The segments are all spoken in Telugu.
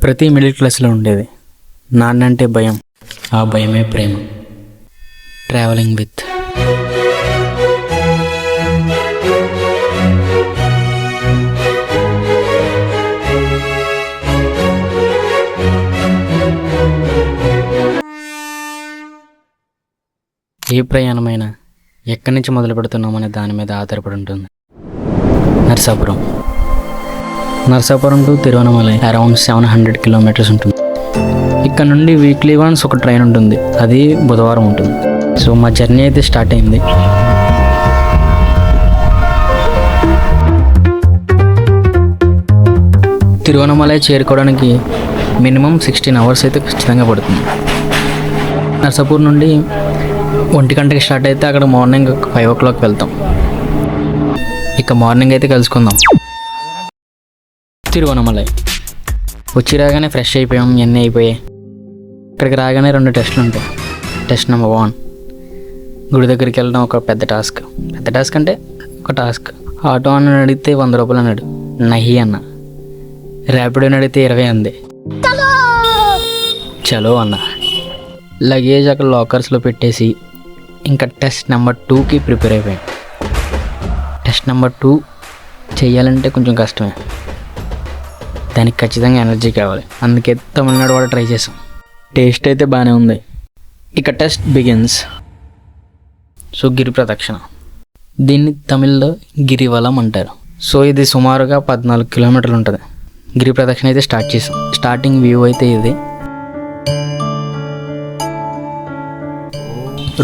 ప్రతి మిడిల్ క్లాస్లో ఉండేది. నాన్నంటే భయం, ఆ భయమే ప్రేమ. ట్రావెలింగ్ విత్ ఏ ప్రయాణమైనా ఎక్కడి నుంచి మొదలు పెడుతున్నామనే దాని మీద ఆధారపడి ఉంటుంది. Narasapuram to Tiruvannamalai around 700 kilometres ఉంటుంది. ఇక్కడ నుండి వీక్లీ వన్స్ ఒక ట్రైన్ ఉంటుంది, అది బుధవారం ఉంటుంది. సో మా జర్నీ అయితే స్టార్ట్ అయింది. తిరువనమలై చేరుకోవడానికి మినిమం 16 అవర్స్ అయితే ఖచ్చితంగా పడుతుంది. నరసాపూర్ నుండి 1 గంటకి స్టార్ట్ అయితే అక్కడ మార్నింగ్ 5 o'clock వెళ్తాం. ఇక మార్నింగ్ అయితే కలుసుకుందాం. తిరువనమలై వచ్చి రాగానే ఫ్రెష్ అయిపోయాం, ఇవన్నీ అయిపోయాయి. ఇక్కడికి రాగానే 2 టెస్టులు ఉంటాయి. టెస్ట్ నెంబర్ 1, గుడి దగ్గరికి వెళ్ళడం ఒక పెద్ద టాస్క్ అంటే ఒక టాస్క్. ఆటో అని అడిగితే 100 రూపాయలు అన్నాడు, నహి అన్న. ర్యాపిడో అని అడిగితే 20 అంది, చలో అన్న. లగేజ్ అక్కడ లాకర్స్లో పెట్టేసి ఇంకా టెస్ట్ నెంబర్ 2కి ప్రిపేర్ అయిపోయాం. టెస్ట్ నెంబర్ 2 చెయ్యాలంటే కొంచెం కష్టమే, దానికి ఖచ్చితంగా ఎనర్జీ కావాలి. అందుకే తమిళనాడు కూడా ట్రై చేసాం. టేస్ట్ అయితే బాగానే ఉంది. ఇక టెస్ట్ బిగిన్స్. సో గిరి ప్రదక్షిణ, దీన్ని తమిళ్లో గిరివలం అంటారు. సో ఇది సుమారుగా 14 కిలోమీటర్లు ఉంటుంది. గిరి ప్రదక్షిణ అయితే స్టార్ట్ చేసాం. స్టార్టింగ్ వ్యూ అయితే ఇది.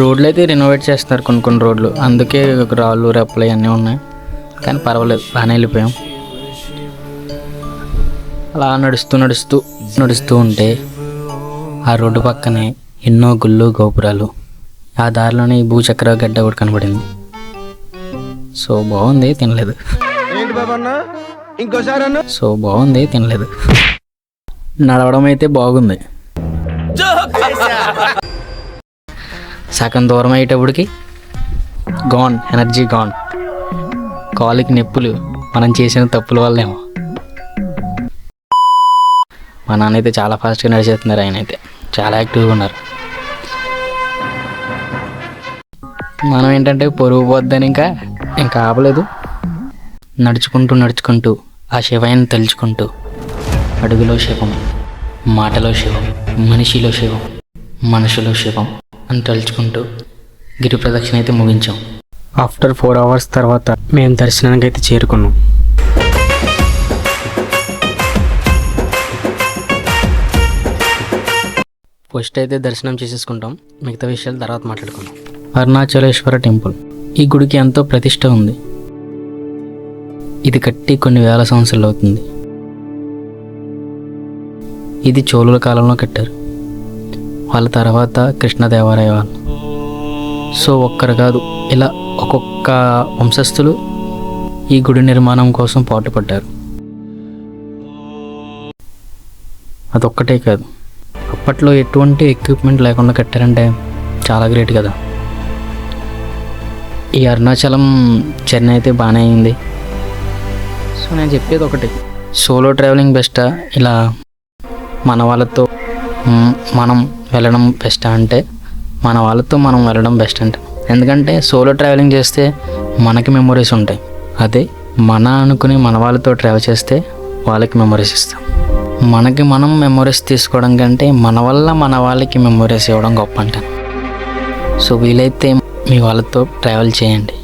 రోడ్లు అయితే రెనోవేట్ చేస్తున్నారు కొన్ని రోడ్లు, అందుకే రాళ్ళు రెప్పలు అన్నీ ఉన్నాయి. కానీ పర్వాలేదు, బాగానే వెళ్ళిపోయాం. అలా నడుస్తూ ఉంటే ఆ రోడ్డు పక్కనే ఎన్నో గుళ్ళు గోపురాలు, ఆ దారిలోనే ఈ భూచక్ర గడ్డ కూడా కనబడింది. సో బాగుంది, తినలేదు. నడవడం అయితే బాగుంది. సగం దూరం అయ్యేటప్పటికి ఎనర్జీ గాన్. కాలికి నొప్పులు మనం చేసిన తప్పుల వల్లేమో. మా నాన్న అయితే చాలా ఫాస్ట్గా నడిచేస్తున్నారు, ఆయన అయితే చాలా యాక్టివ్గా ఉన్నారు. మనం ఏంటంటే పొరుగు పోద్దని ఇంకా ఆపలేదు. నడుచుకుంటూ ఆ శివాన్ని తలుచుకుంటూ అడుగులో శివం, మాటలో శివం, మనిషిలో శివం, మనసులో శివం అని తలుచుకుంటూ గిరి ప్రదక్షిణ అయితే ముగించాం. ఆఫ్టర్ 4 hours తర్వాత మేము దర్శనానికి అయితే చేరుకున్నాం. ఫస్ట్ అయితే దర్శనం చేసేసుకుంటాం, మిగతా విషయాలు తర్వాత మాట్లాడుకుందాం. అరుణాచలేశ్వర టెంపుల్, ఈ గుడికి ఎంతో ప్రతిష్ట ఉంది. ఇది కట్టి కొన్ని వేల సంవత్సరాలు అవుతుంది. ఇది చోళుల కాలంలో కట్టారు, వాళ్ళ తర్వాత కృష్ణదేవరాయ వాళ్ళు. సో ఒక్కరు కాదు, ఇలా ఒక్కొక్క వంశస్థులు ఈ గుడి నిర్మాణం కోసం పాటుపడ్డారు. అదొక్కటే కాదు, అప్పట్లో ఎటువంటి ఎక్విప్మెంట్ లేకుండా కట్టారంటే చాలా గ్రేట్ కదా. ఈ అరుణాచలం జర్నీ అయితే బాగానే అయింది. సో నేను చెప్పేది ఒకటి, సోలో ట్రావెలింగ్ బెస్టా, ఇలా మన వాళ్ళతో మనం వెళ్ళడం బెస్టా అంటే మన వాళ్ళతో మనం వెళ్ళడం బెస్ట్ అంట. ఎందుకంటే సోలో ట్రావెలింగ్ చేస్తే మనకి మెమొరీస్ ఉంటాయి, అదే మన అనుకుని మన వాళ్ళతో ట్రావెల్ చేస్తే వాళ్ళకి మెమొరీస్ ఇస్తాం. మనకి మనం మెమొరీస్ తీసుకోవడం కంటే మన వల్ల మన వాళ్ళకి మెమొరీస్ ఇవ్వడం గొప్ప అంటాను. సో వీలైతే మీ వాళ్ళతో ట్రావెల్ చేయండి.